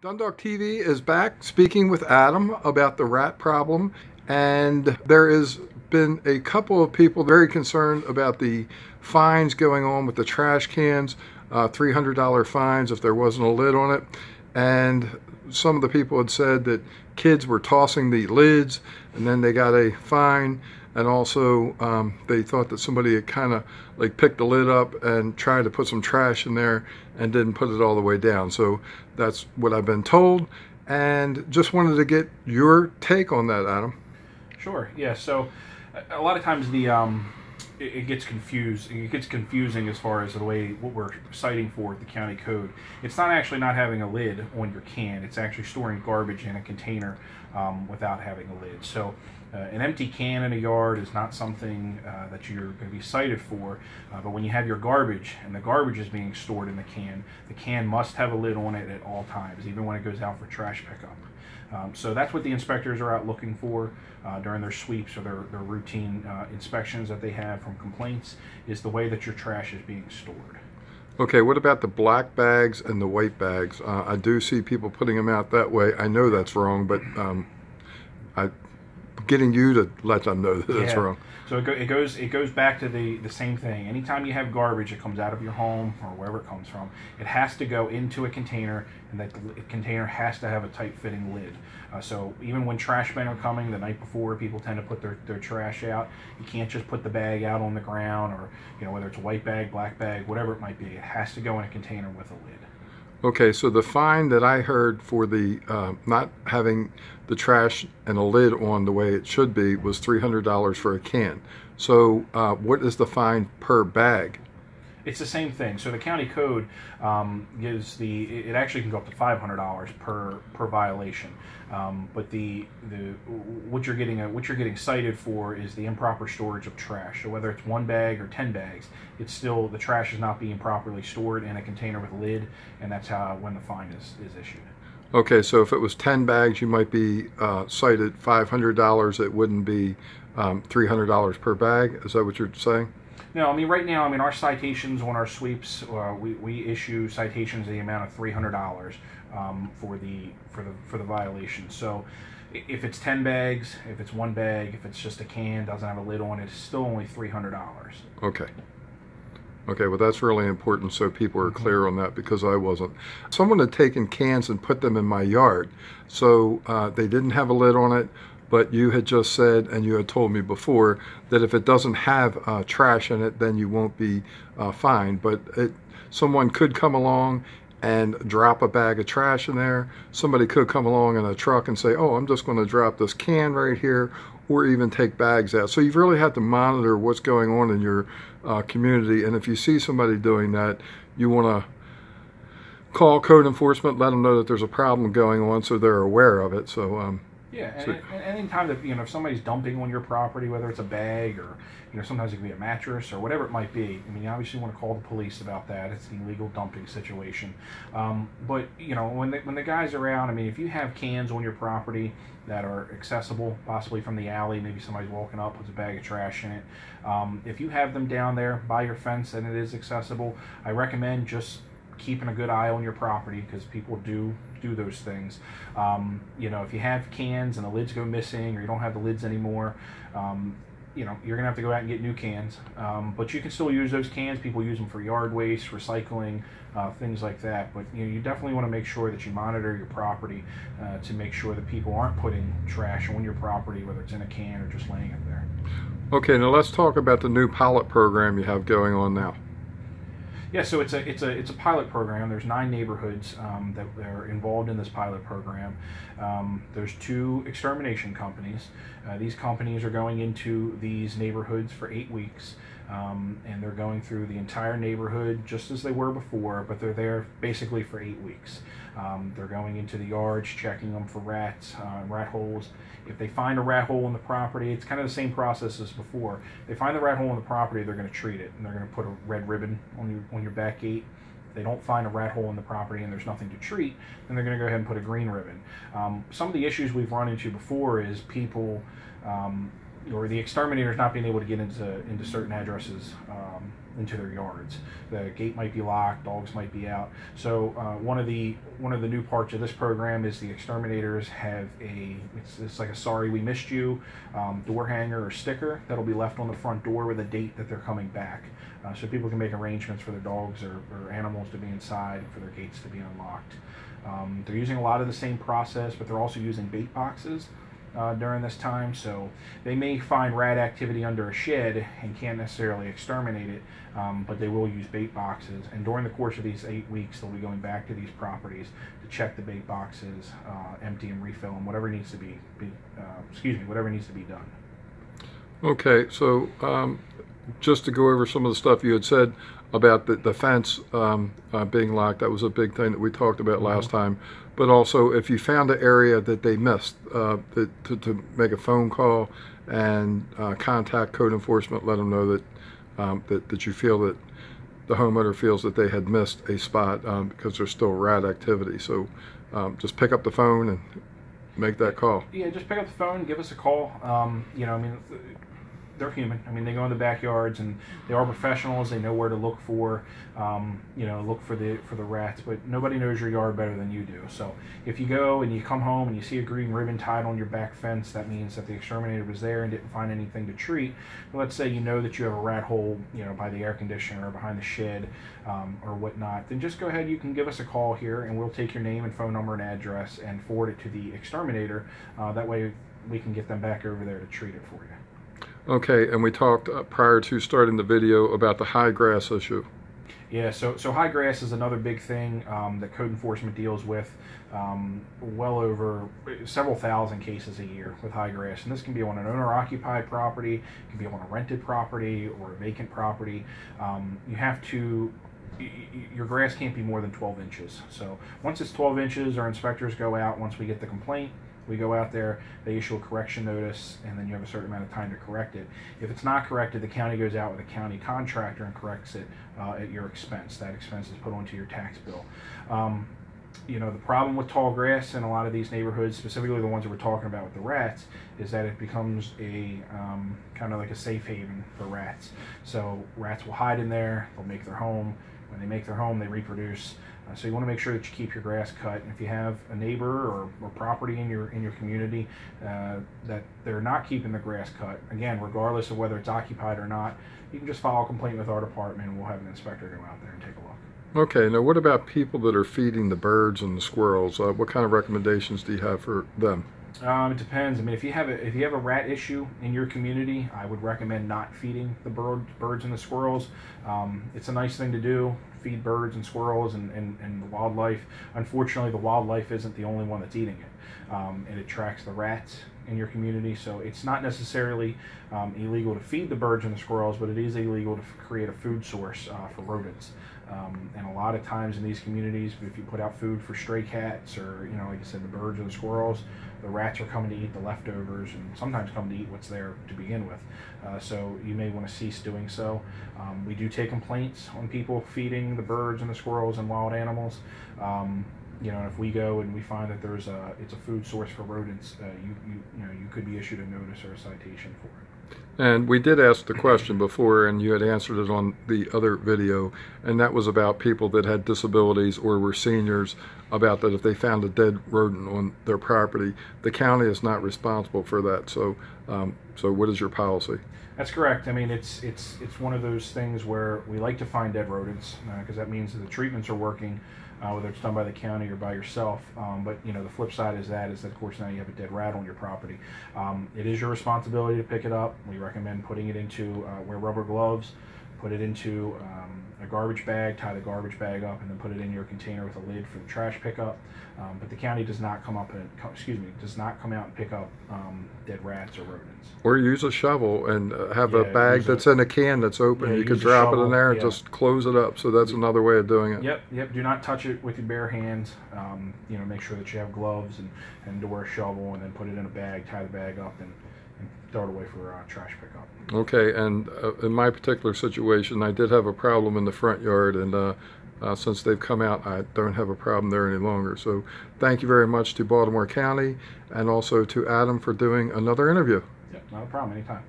Dundalk TV is back speaking with Adam about the rat problem, and there has been a couple of people very concerned about the fines going on with the trash cans, $300 fines if there wasn't a lid on it. And some of the people had said that kids were tossing the lids and then they got a fine, and also they thought that somebody had kind of like picked the lid up and tried to put some trash in there and didn't put it all the way down. So that's what I've been told, and just wanted to get your take on that, Adam. Sure. Yeah. So a lot of times it gets confused. It gets confusing as far as the way what we're citing for the county code. It's not actually not having a lid on your can. It's actually storing garbage in a container without having a lid. So an empty can in a yard is not something that you're going to be cited for. But when you have your garbage and the garbage is being stored in the can must have a lid on it at all times, even when it goes out for trash pickup. So that's what the inspectors are out looking for during their sweeps or their routine inspections that they have from complaints, is the way that your trash is being stored. Okay, what about the black bags and the white bags? I do see people putting them out that way. I know that's wrong, but I'm getting you to let them know that it's wrong. So it goes back to the same thing. Anytime you have garbage that comes out of your home or wherever it comes from, it has to go into a container, and that container has to have a tight-fitting lid. So even when trash men are coming the night before, people tend to put their trash out. You can't just put the bag out on the ground, or whether it's a white bag, black bag, whatever it might be. It has to go in a container with a lid. Okay, so the fine that I heard for the not having the trash and a lid on the way it should be was $300 for a can. So what is the fine per bag? It's the same thing. So the county code gives it actually can go up to $500 per violation. But what you're getting cited for is the improper storage of trash. So whether it's 1 bag or 10 bags, it's still, the trash is not being properly stored in a container with a lid, and that's when the fine is issued. Okay, so if it was 10 bags, you might be cited $500. It wouldn't be $300 per bag. Is that what you're saying? No, I mean right now, our citations on our sweeps, we issue citations in the amount of $300 for the violation. So if it's 10 bags, if it's 1 bag, if it's just a can, doesn't have a lid on it, it's still only $300. Okay. Okay, well that's really important so people are clear on that, because I wasn't. Someone had taken cans and put them in my yard, so they didn't have a lid on it, but you had just said, and you had told me before, that if it doesn't have trash in it, then you won't be fined. But someone could come along and drop a bag of trash in there. Somebody could come along in a truck and say, oh, I'm just going to drop this can right here, or even take bags out. So you really have to monitor what's going on in your community. And if you see somebody doing that, you want to call code enforcement, let them know that there's a problem going on so they're aware of it. So yeah, and anytime that if somebody's dumping on your property, whether it's a bag or sometimes it can be a mattress or whatever it might be. Obviously you want to call the police about that. It's an illegal dumping situation. But when the guys are out, if you have cans on your property that are accessible, possibly from the alley, maybe somebody's walking up, puts a bag of trash in it. If you have them down there by your fence and it is accessible, I recommend just keeping a good eye on your property, because people do those things. If you have cans and the lids go missing, or you don't have the lids anymore, you're gonna have to go out and get new cans. But you can still use those cans. People use them for yard waste, recycling, things like that. But you definitely want to make sure that you monitor your property to make sure that people aren't putting trash on your property, whether it's in a can or just laying it there. Okay, now let's talk about the new pilot program you have going on now. Yeah, so it's a pilot program. There's 9 neighborhoods that are involved in this pilot program. There's 2 extermination companies. These companies are going into these neighborhoods for 8 weeks, and they're going through the entire neighborhood just as they were before, but they're there basically for 8 weeks. They're going into the yards, checking them for rats, rat holes. If they find a rat hole in the property, it's kind of the same process as before. If they find the rat hole in the property, they're going to treat it, and they're going to put a red ribbon on your back gate. If they don't find a rat hole in the property and there's nothing to treat, then they're going to go ahead and put a green ribbon. Some of the issues we've run into before is people, or the exterminators not being able to get into certain addresses into their yards. The gate might be locked, dogs might be out. So one of the new parts of this program is the exterminators have it's like a "sorry we missed you" door hanger or sticker that'll be left on the front door with a date that they're coming back, so people can make arrangements for their dogs or animals to be inside, for their gates to be unlocked. They're using a lot of the same process, but they're also using bait boxes during this time, so they may find rat activity under a shed and can't necessarily exterminate it, but they will use bait boxes. And during the course of these 8 weeks, they'll be going back to these properties to check the bait boxes, empty and refill them, whatever needs to be whatever needs to be done. Okay, so just to go over some of the stuff you had said about the fence being locked, that was a big thing that we talked about last time. But also, if you found an area that they missed, to make a phone call and contact code enforcement, let them know that that you feel that the homeowner feels that they had missed a spot because there's still rat activity. So just pick up the phone and make that call. Yeah, just pick up the phone, give us a call. You know, I mean, they're human. I mean, they go in the backyards and they are professionals. They know where to look for, you know, look for the rats. But nobody knows your yard better than you do. So if you go and you come home and you see a green ribbon tied on your back fence, that means that the exterminator was there and didn't find anything to treat. But let's say you know that you have a rat hole, you know, by the air conditioner or behind the shed or whatnot. Then just go ahead. You can give us a call here, and we'll take your name and phone number and address and forward it to the exterminator. That way we can get them back over there to treat it for you. Okay, and we talked prior to starting the video about the high grass issue. Yeah, so high grass is another big thing that code enforcement deals with. Well over several thousand cases a year with high grass, and this can be on an owner-occupied property, it can be on a rented property or a vacant property. You have to. Your grass can't be more than 12 inches. So once it's 12 inches, our inspectors go out. Once we get the complaint, we go out there, they issue a correction notice, and then you have a certain amount of time to correct it. If it's not corrected, the county goes out with a county contractor and corrects it at your expense. That expense is put onto your tax bill. You know, the problem with tall grass in a lot of these neighborhoods, specifically the ones that we're talking about with the rats, is that it becomes a kind of like a safe haven for rats. So rats will hide in there, they'll make their home. When they make their home, they reproduce. So you want to make sure that you keep your grass cut. And if you have a neighbor or property in your community that they're not keeping the grass cut, again, regardless of whether it's occupied or not, you can just file a complaint with our department, and we'll have an inspector go out there and take a look. Okay, now what about people that are feeding the birds and the squirrels? What kind of recommendations do you have for them? It depends. I mean, if you have a rat issue in your community, I would recommend not feeding the birds and the squirrels. It's a nice thing to do, feed birds and squirrels and the wildlife. Unfortunately, the wildlife isn't the only one that's eating it. It attracts the rats in your community, so it's not necessarily illegal to feed the birds and the squirrels, but it is illegal to create a food source for rodents. And a lot of times in these communities, if you put out food for stray cats or, you know, like I said, the birds or the squirrels, the rats are coming to eat the leftovers and sometimes come to eat what's there to begin with. So you may want to cease doing so. We do take complaints on people feeding the birds and the squirrels and wild animals. You know, if we go and we find that it's a food source for rodents, you could be issued a notice or a citation for it. And we did ask the question before, and you had answered it on the other video, and that was about people that had disabilities or were seniors, about that if they found a dead rodent on their property, the county is not responsible for that. So, so what is your policy? That's correct. I mean, it's one of those things where we like to find dead rodents because that means that the treatments are working, whether it's done by the county or by yourself. But you know, the flip side is that of course now you have a dead rat on your property. It is your responsibility to pick it up. We recommend putting it into wear rubber gloves, put it into a garbage bag, tie the garbage bag up, and then put it in your container with a lid for the trash pickup. But the county does not come out and pick up dead rats or rodents. Or use a shovel and have a bag that's in a can that's open. Yeah, you could drop it in there and just close it up. So that's another way of doing it. Yep. Do not touch it with your bare hands. You know, make sure that you have gloves and to wear a shovel, and then put it in a bag, tie the bag up, and throw it away for trash pickup. Okay, and in my particular situation, I did have a problem in the front yard, and since they've come out, I don't have a problem there any longer. So thank you very much to Baltimore County, and also to Adam for doing another interview. Yep, not a problem, anytime.